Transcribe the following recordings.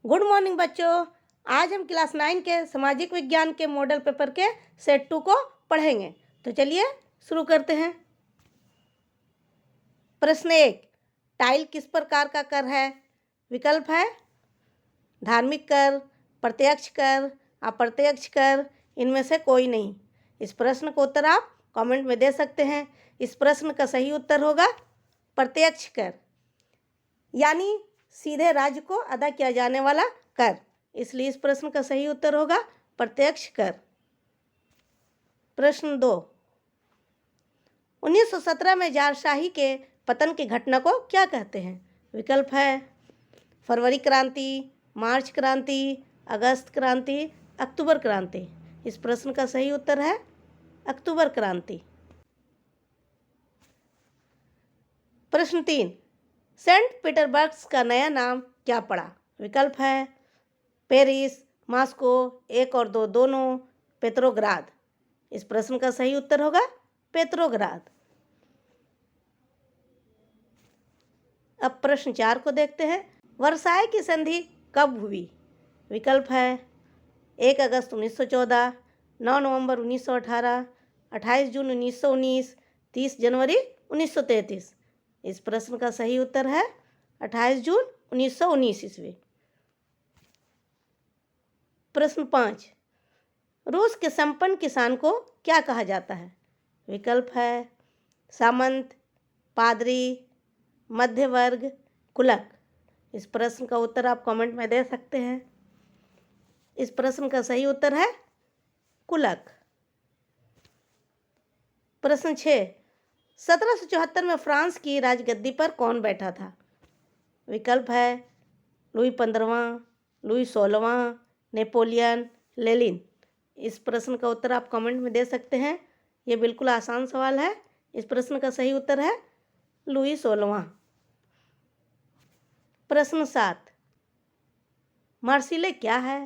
Good morning बच्चों। आज हम क्लास 9 के सामाजिक विज्ञान के मॉडल पेपर के सेट 2 को पढ़ेंगे। तो चलिए शुरू करते हैं। प्रश्न 1, टाइल किस प्रकार का कर है? विकल्प है धार्मिक कर, प्रत्यक्ष कर, अप्रत्यक्ष कर, इनमें से कोई नहीं। इस प्रश्न का उत्तर आप कमेंट में दे सकते हैं। इस प्रश्न का सही उत्तर होगा प्रत्यक्ष कर, यानी सीधे राज्य को अदा किया जाने वाला कर। इसलिए इस प्रश्न का सही उत्तर होगा प्रत्यक्ष कर। प्रश्न 2, 1917 में जारशाही के पतन की घटना को क्या कहते हैं? विकल्प है फरवरी क्रांति, मार्च क्रांति, अगस्त क्रांति, अक्टूबर क्रांति। इस प्रश्न का सही उत्तर है अक्टूबर क्रांति। प्रश्न 3, सेंट पीटर्सबर्ग का नया नाम क्या पड़ा? विकल्प है पेरिस, मॉस्को, 1 और 2 दोनों, पेट्रोग्राद। इस प्रश्न का सही उत्तर होगा पेट्रोग्राद। अब प्रश्न 4 को देखते हैं। वर्साय की संधि कब हुई? विकल्प है 1 अगस्त 1914, 9 नवंबर 1918, 28 जून 1919, 30 जनवरी 1933। इस प्रश्न का सही उत्तर है 28 जून 1919 ईस्वी। प्रश्न 5, रूस के संपन्न किसान को क्या कहा जाता है? विकल्प है सामंत, पादरी, मध्य वर्ग, कुलक। इस प्रश्न का उत्तर आप कमेंट में दे सकते हैं। इस प्रश्न का सही उत्तर है कुलक। प्रश्न 6, 1774 में फ्रांस की राजगद्दी पर कौन बैठा था? विकल्प है लुई 15वां, लुई 16वां, नेपोलियन, लेनिन। इस प्रश्न का उत्तर आप कमेंट में दे सकते हैं। ये बिल्कुल आसान सवाल है। इस प्रश्न का सही उत्तर है लुई 16वां। प्रश्न 7, मार्सिले क्या है?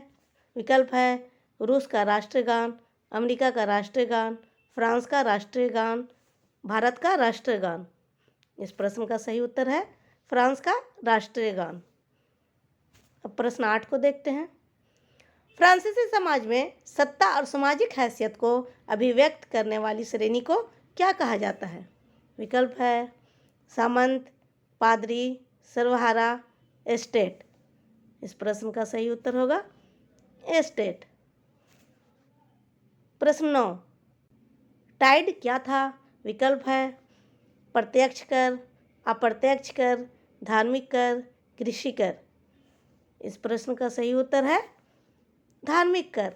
विकल्प है रूस का राष्ट्रीय गान, अमेरिका का राष्ट्रीय गान, फ्रांस का राष्ट्रीय गान, भारत का राष्ट्रीय गान। इस प्रश्न का सही उत्तर है फ्रांस का राष्ट्रीय गान। अब प्रश्न 8 को देखते हैं। फ्रांसीसी समाज में सत्ता और सामाजिक हैसियत को अभिव्यक्त करने वाली श्रेणी को क्या कहा जाता है? विकल्प है सामंत, पादरी, सर्वहारा, एस्टेट। इस प्रश्न का सही उत्तर होगा एस्टेट। प्रश्न 9, टाइड क्या था? विकल्प है प्रत्यक्ष कर, अप्रत्यक्ष कर, धार्मिक कर, कृषि कर। इस प्रश्न का सही उत्तर है धार्मिक कर।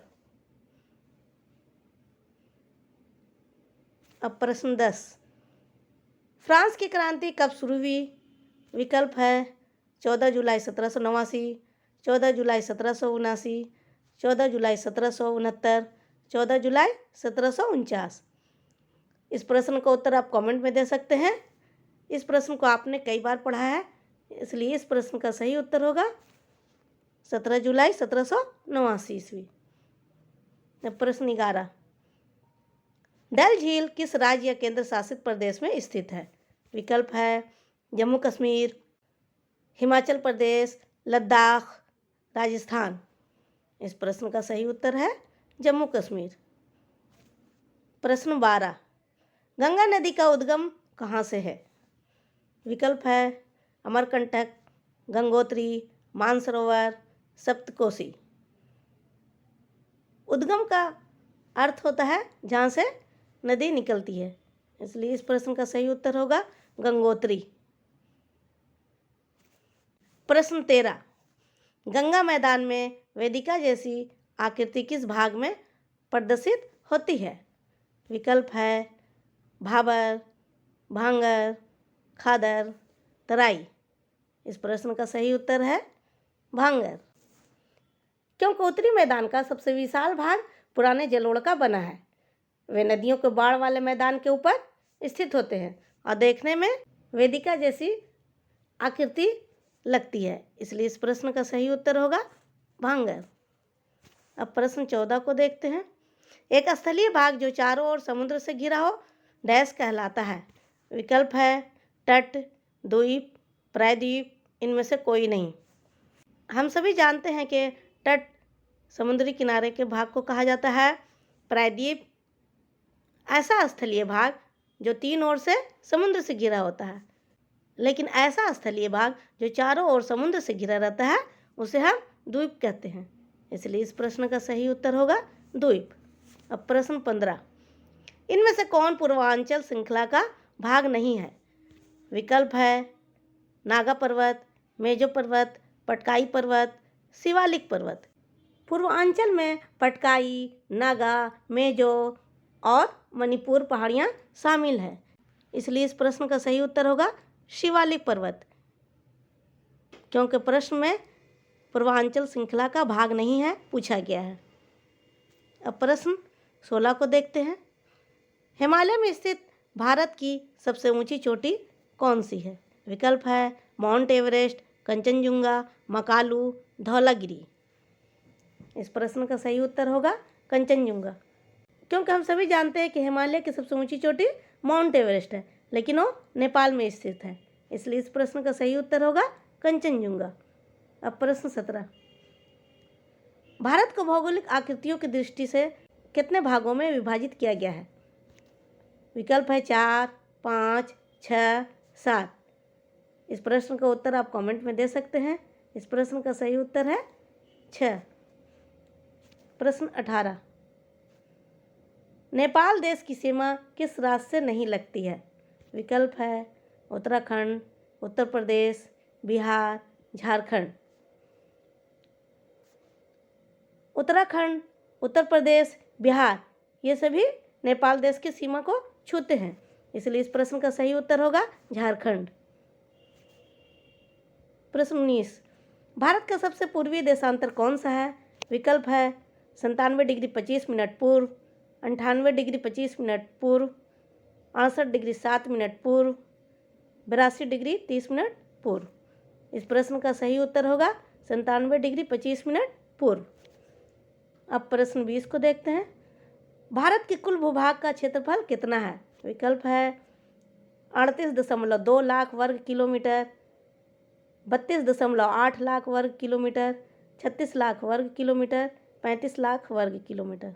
अब प्रश्न 10, फ्रांस की क्रांति कब शुरू हुई? विकल्प है 14 जुलाई 1789, 14 जुलाई 1779, 14 जुलाई 1769, 14 जुलाई 1749। इस प्रश्न का उत्तर आप कमेंट में दे सकते हैं। इस प्रश्न को आपने कई बार पढ़ा है, इसलिए इस प्रश्न का सही उत्तर होगा 17 जुलाई 1789 ईस्वी। प्रश्न 11, डल झील किस राज्य या केंद्र शासित प्रदेश में स्थित है? विकल्प है जम्मू कश्मीर, हिमाचल प्रदेश, लद्दाख, राजस्थान। इस प्रश्न का सही उत्तर है जम्मू कश्मीर। प्रश्न 12, गंगा नदी का उद्गम कहाँ से है? विकल्प है अमरकंटक, गंगोत्री, मानसरोवर, सप्तकोशी। उद्गम का अर्थ होता है जहाँ से नदी निकलती है, इसलिए इस प्रश्न का सही उत्तर होगा गंगोत्री। प्रश्न 13, गंगा मैदान में वेदिका जैसी आकृति किस भाग में प्रदर्शित होती है? विकल्प है भाबर, भांगर, खादर, तराई। इस प्रश्न का सही उत्तर है भांगर। क्योंकि उत्तरी मैदान का सबसे विशाल भाग पुराने जलोढ़ का बना है। वे नदियों के बाढ़ वाले मैदान के ऊपर स्थित होते हैं और देखने में वेदिका जैसी आकृति लगती है, इसलिए इस प्रश्न का सही उत्तर होगा भांगर। अब प्रश्न 14 को देखते हैं। एक स्थलीय भाग जो चारों ओर समुद्र से घिरा हो डैश कहलाता है? विकल्प है तट, द्वीप, प्रायद्वीप, इनमें से कोई नहीं। हम सभी जानते हैं कि तट समुद्री किनारे के भाग को कहा जाता है प्रायद्वीप। ऐसा स्थलीय भाग जो तीन ओर से समुद्र से घिरा होता है, लेकिन ऐसा स्थलीय भाग जो चारों ओर समुद्र से घिरा रहता है उसे हम द्वीप कहते हैं। इसलिए इस प्रश्न का सही उत्तर होगा द्वीप। अब प्रश्न 15, इनमें से कौन पूर्वांचल श्रृंखला का भाग नहीं है? विकल्प है नागा पर्वत, मेजो पर्वत, पटकाई पर्वत, शिवालिक पर्वत। पूर्वांचल में पटकाई, नागा, मेजो और मणिपुर पहाड़ियाँ शामिल हैं। इसलिए इस प्रश्न का सही उत्तर होगा शिवालिक पर्वत, क्योंकि प्रश्न में पूर्वांचल श्रृंखला का भाग नहीं है पूछा गया है। अब प्रश्न 16 को देखते हैं। हिमालय में स्थित भारत की सबसे ऊंची चोटी कौन सी है? विकल्प है माउंट एवरेस्ट, कंचनजुंगा, मकालू, धौलागिरी। इस प्रश्न का सही उत्तर होगा कंचनजुंगा, क्योंकि हम सभी जानते हैं कि हिमालय की सबसे ऊंची चोटी माउंट एवरेस्ट है, लेकिन वो नेपाल में स्थित है। इसलिए इस प्रश्न का सही उत्तर होगा कंचनजुंगा। अब प्रश्न 17, भारत को भौगोलिक आकृतियों की दृष्टि से कितने भागों में विभाजित किया गया है? विकल्प है 4, 5, 6, 7। इस प्रश्न का उत्तर आप कमेंट में दे सकते हैं। इस प्रश्न का सही उत्तर है 6। प्रश्न 18, नेपाल देश की सीमा किस राज्य से नहीं लगती है? विकल्प है उत्तराखंड, उत्तर प्रदेश, बिहार, झारखंड। उत्तराखंड, उत्तर प्रदेश, बिहार ये सभी नेपाल देश की सीमा को छूते हैं। इसलिए इस प्रश्न का सही उत्तर होगा झारखंड। प्रश्न 19, भारत का सबसे पूर्वी देशांतर कौन सा है? विकल्प है 97 डिग्री 25 मिनट पूर्व, 98 डिग्री 25 मिनट पूर्व, 68 डिग्री 7 मिनट पूर्व, 82 डिग्री 30 मिनट पूर्व। इस प्रश्न का सही उत्तर होगा 97 डिग्री 25 मिनट पूर्व। अब प्रश्न 20 को देखते हैं। भारत के कुल भूभाग का क्षेत्रफल कितना है? विकल्प है 38.2 लाख वर्ग किलोमीटर, 32.8 लाख वर्ग किलोमीटर, 36 लाख वर्ग किलोमीटर, 35 लाख वर्ग किलोमीटर।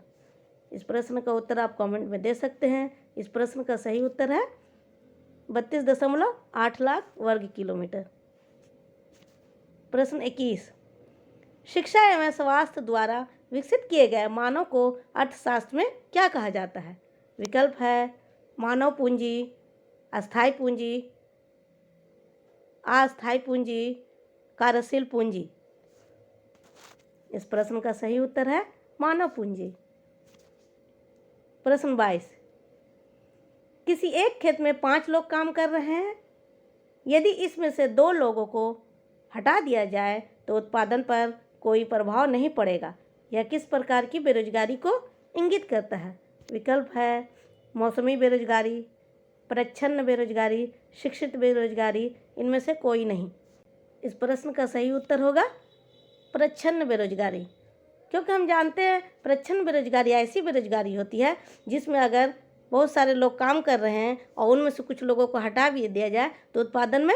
इस प्रश्न का उत्तर आप कमेंट में दे सकते हैं। इस प्रश्न का सही उत्तर है 32.8 लाख वर्ग किलोमीटर। प्रश्न 21, शिक्षा एवं स्वास्थ्य द्वारा विकसित किए गए मानव को अर्थशास्त्र में क्या कहा जाता है? विकल्प है मानव पूंजी, अस्थायी पूंजी, अस्थायी पूंजी, कार्यशील पूंजी। इस प्रश्न का सही उत्तर है मानव पूंजी। प्रश्न 22, किसी एक खेत में 5 लोग काम कर रहे हैं। यदि इसमें से 2 लोगों को हटा दिया जाए तो उत्पादन पर कोई प्रभाव नहीं पड़ेगा। यह किस प्रकार की बेरोजगारी को इंगित करता है? विकल्प है मौसमी बेरोजगारी, प्रच्छन्न बेरोजगारी, शिक्षित बेरोजगारी, इनमें से कोई नहीं। इस प्रश्न का सही उत्तर होगा प्रच्छन्न बेरोजगारी, क्योंकि हम जानते हैं प्रच्छन्न बेरोजगारी ऐसी बेरोजगारी होती है जिसमें अगर बहुत सारे लोग काम कर रहे हैं और उनमें से कुछ लोगों को हटा भी दिया जाए तो उत्पादन में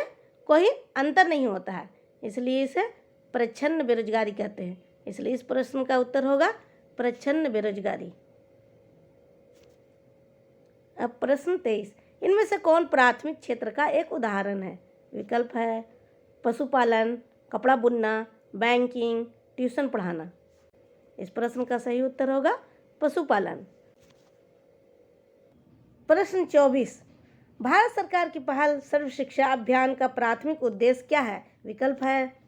कोई अंतर नहीं होता है। इसलिए इसे प्रच्छन्न बेरोजगारी कहते हैं। इसलिए इस प्रश्न का उत्तर होगा प्रच्छन्न बेरोजगारी। अब प्रश्न 23, इनमें से कौन प्राथमिक क्षेत्र का एक उदाहरण है? विकल्प है पशुपालन, कपड़ा बुनना, बैंकिंग, ट्यूशन पढ़ाना। इस प्रश्न का सही उत्तर होगा पशुपालन। प्रश्न 24, भारत सरकार की पहल सर्व शिक्षा अभियान का प्राथमिक उद्देश्य क्या है? विकल्प है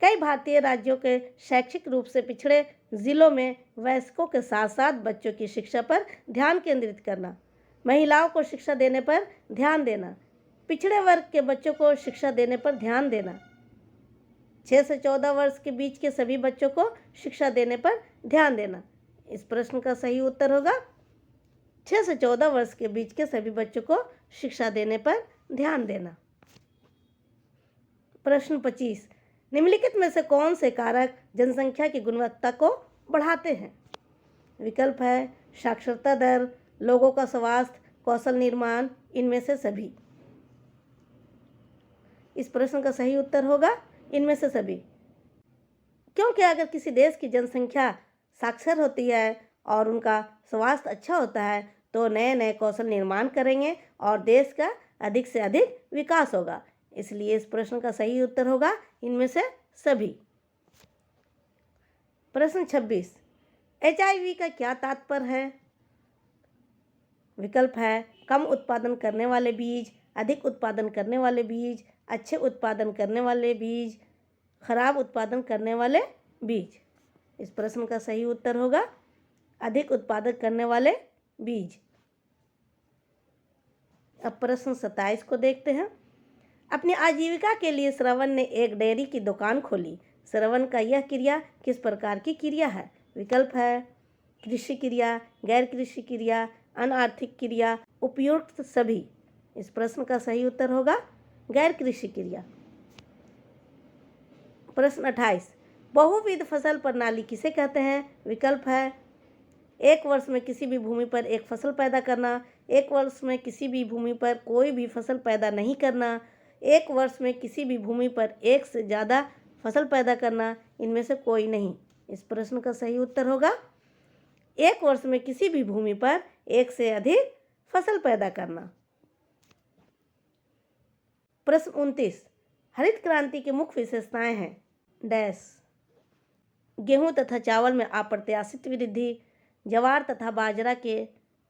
कई भारतीय राज्यों के शैक्षिक रूप से पिछड़े जिलों में वयस्कों के साथ साथ बच्चों की शिक्षा पर ध्यान केंद्रित करना, महिलाओं को शिक्षा देने पर ध्यान देना, पिछड़े वर्ग के बच्चों को शिक्षा देने पर ध्यान देना, 6 से 14 वर्ष के बीच के सभी बच्चों को शिक्षा देने पर ध्यान देना। इस प्रश्न का सही उत्तर होगा 6 से 14 वर्ष के बीच के सभी बच्चों को शिक्षा देने पर ध्यान देना। प्रश्न 25, निम्नलिखित में से कौन से कारक जनसंख्या की गुणवत्ता को बढ़ाते हैं? विकल्प है साक्षरता दर, लोगों का स्वास्थ्य, कौशल निर्माण, इनमें से सभी। इस प्रश्न का सही उत्तर होगा इनमें से सभी, क्योंकि अगर किसी देश की जनसंख्या साक्षर होती है और उनका स्वास्थ्य अच्छा होता है तो नए नए कौशल निर्माण करेंगे और देश का अधिक से अधिक विकास होगा। इसलिए इस प्रश्न का सही उत्तर होगा इनमें से सभी। प्रश्न 26, HIV का क्या तात्पर्य है? विकल्प है कम उत्पादन करने वाले बीज, अधिक उत्पादन करने वाले बीज, अच्छे उत्पादन करने वाले बीज, खराब उत्पादन करने वाले बीज। इस प्रश्न का सही उत्तर होगा अधिक उत्पादन करने वाले बीज। अब प्रश्न 27 को देखते हैं। अपनी आजीविका के लिए श्रवण ने एक डेयरी की दुकान खोली। श्रवण का यह क्रिया किस प्रकार की क्रिया है? विकल्प है कृषि क्रिया, गैर कृषि क्रिया, अनार्थिक क्रिया, उपयुक्त सभी। इस प्रश्न का सही उत्तर होगा गैर कृषि क्रिया। प्रश्न 28, बहुविध फसल प्रणाली किसे कहते हैं? विकल्प है एक वर्ष में किसी भी भूमि पर एक फसल पैदा करना, एक वर्ष में किसी भी भूमि पर कोई भी फसल पैदा नहीं करना, एक वर्ष में किसी भी भूमि पर एक से ज़्यादा फसल पैदा करना, इनमें से कोई नहीं। इस प्रश्न का सही उत्तर होगा एक वर्ष में किसी भी भूमि पर एक से अधिक फसल पैदा करना। प्रश्न 29, हरित क्रांति की मुख्य विशेषताएं हैं डैश। गेहूं तथा चावल में अप्रत्याशित वृद्धि, ज्वार तथा बाजरा के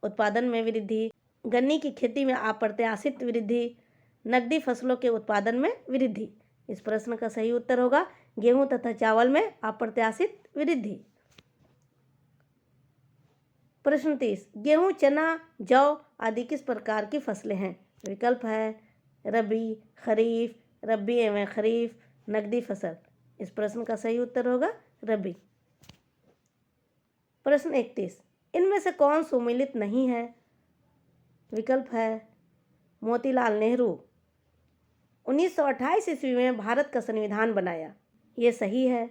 उत्पादन में वृद्धि, गन्ने की खेती में अप्रत्याशित वृद्धि, नकदी फसलों के उत्पादन में वृद्धि। इस प्रश्न का सही उत्तर होगा गेहूं तथा चावल में अप्रत्याशित वृद्धि। प्रश्न 30, गेहूं, चना, जौ आदि किस प्रकार की फसलें हैं? विकल्प है रबी, खरीफ, रबी एवं खरीफ, नकदी फसल। इस प्रश्न का सही उत्तर होगा रबी। प्रश्न 31, इनमें से कौन सुमेलित नहीं है? विकल्प है मोतीलाल नेहरू 1928 ईस्वी में भारत का संविधान बनाया, ये सही है।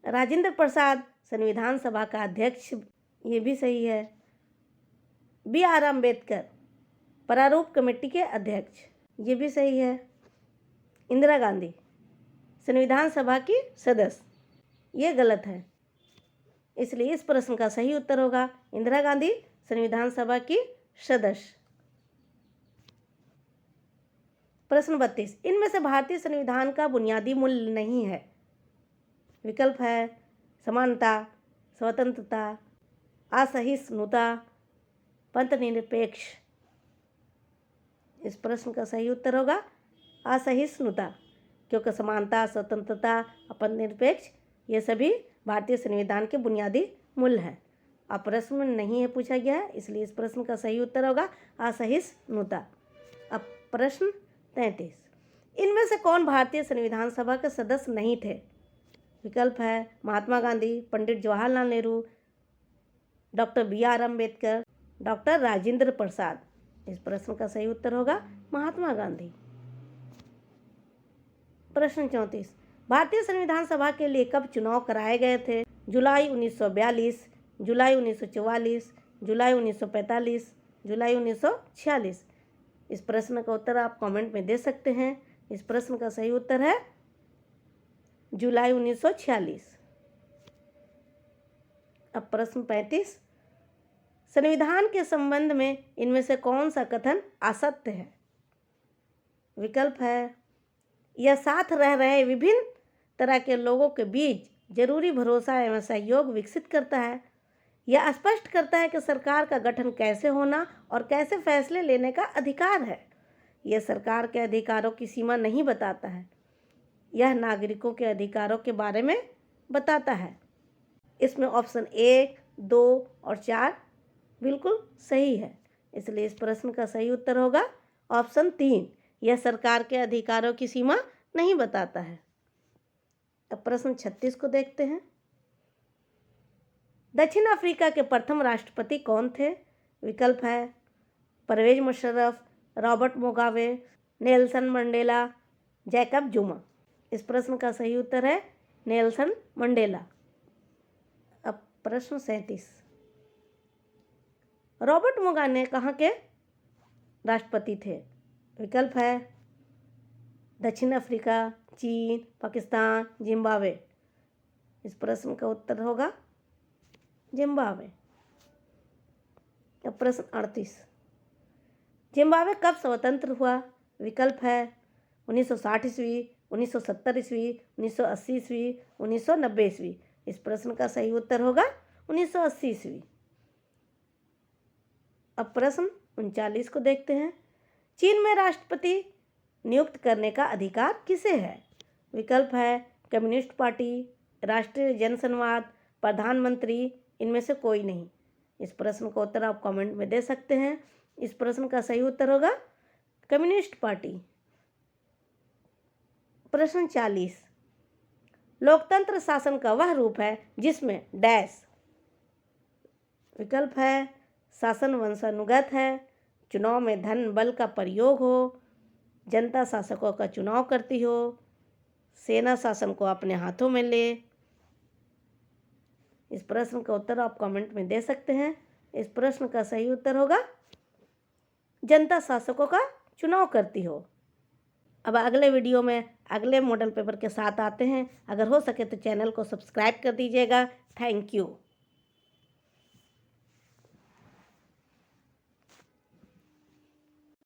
राजेंद्र प्रसाद संविधान सभा का अध्यक्ष, ये भी सही है। BR अम्बेडकर प्रारूप कमेटी के अध्यक्ष, ये भी सही है। इंदिरा गांधी संविधान सभा की सदस्य, ये गलत है। इसलिए इस प्रश्न का सही उत्तर होगा इंदिरा गांधी संविधान सभा की सदस्य। प्रश्न 32, इनमें से भारतीय संविधान का बुनियादी मूल्य नहीं है। विकल्प है समानता, स्वतंत्रता, असहिष्णुता, पंथनिरपेक्ष। इस प्रश्न का सही उत्तर होगा असहिष्णुता, क्योंकि समानता, स्वतंत्रता, पंथनिरपेक्ष ये सभी भारतीय संविधान के बुनियादी मूल्य हैं। अब प्रश्न में नहीं है पूछा गया है, इसलिए इस प्रश्न का सही उत्तर होगा असहिष्णुता। अब प्रश्न 33, इनमें से कौन भारतीय संविधान सभा के सदस्य नहीं थे? विकल्प है Mahatma Gandhi, Pandit Jawaharlal Nehru, doctor BR Ambedkar, doctor Rajendra Prasad. इस प्रश्न का सही उत्तर होगा महात्मा गांधी। प्रश्न 34, भारतीय संविधान सभा के लिए कब चुनाव कराए गए थे? जुलाई 1942, जुलाई 1944, जुलाई 1945, जुलाई 1946। इस प्रश्न का उत्तर आप कमेंट में दे सकते हैं। इस प्रश्न का सही उत्तर है जुलाई 1946। अब प्रश्न 35, संविधान के संबंध में इनमें से कौन सा कथन असत्य है? विकल्प है यह साथ रह रहे विभिन्न तरह के लोगों के बीच जरूरी भरोसा एवं सहयोग विकसित करता है। यह स्पष्ट करता है कि सरकार का गठन कैसे होना और कैसे फैसले लेने का अधिकार है। यह सरकार के अधिकारों की सीमा नहीं बताता है, यह नागरिकों के अधिकारों के बारे में बताता है। इसमें ऑप्शन 1, 2 और 4 बिल्कुल सही है, इसलिए इस प्रश्न का सही उत्तर होगा ऑप्शन 3, यह सरकार के अधिकारों की सीमा नहीं बताता है। अब प्रश्न 36 को देखते हैं। दक्षिण अफ्रीका के प्रथम राष्ट्रपति कौन थे? विकल्प है Pervez Musharraf, Robert Mugabe, Nelson Mandela, Jacob Zuma. इस प्रश्न का सही उत्तर है नेल्सन मंडेला। अब प्रश्न 37, रॉबर्ट मुगाबे कहाँ के राष्ट्रपति थे? विकल्प है दक्षिण अफ्रीका, चीन, पाकिस्तान, जिम्बाब्वे। इस प्रश्न का उत्तर होगा जिम्बाब्वे। अब प्रश्न 38, जिम्बाब्वे कब स्वतंत्र हुआ? विकल्प है 1960 ईस्वी, 1970 ईस्वी, 1980 ईस्वी, 1990 ईस्वी। इस प्रश्न का सही उत्तर होगा 1980 ईस्वी। अब प्रश्न 39 को देखते हैं। चीन में राष्ट्रपति नियुक्त करने का अधिकार किसे है? विकल्प है कम्युनिस्ट पार्टी, राष्ट्रीय जनसंवाद, प्रधानमंत्री, इनमें से कोई नहीं। इस प्रश्न का उत्तर आप कमेंट में दे सकते हैं। इस प्रश्न का सही उत्तर होगा कम्युनिस्ट पार्टी। प्रश्न 40, लोकतंत्र शासन का वह रूप है जिसमें डैश। विकल्प है शासन वंशानुगत है, चुनाव में धन बल का प्रयोग हो, जनता शासकों का चुनाव करती हो, सेना शासन को अपने हाथों में ले। इस प्रश्न का उत्तर आप कमेंट में दे सकते हैं। इस प्रश्न का सही उत्तर होगा जनता शासकों का चुनाव करती हो। अब अगले वीडियो में अगले मॉडल पेपर के साथ आते हैं। अगर हो सके तो चैनल को सब्सक्राइब कर दीजिएगा। Thank you.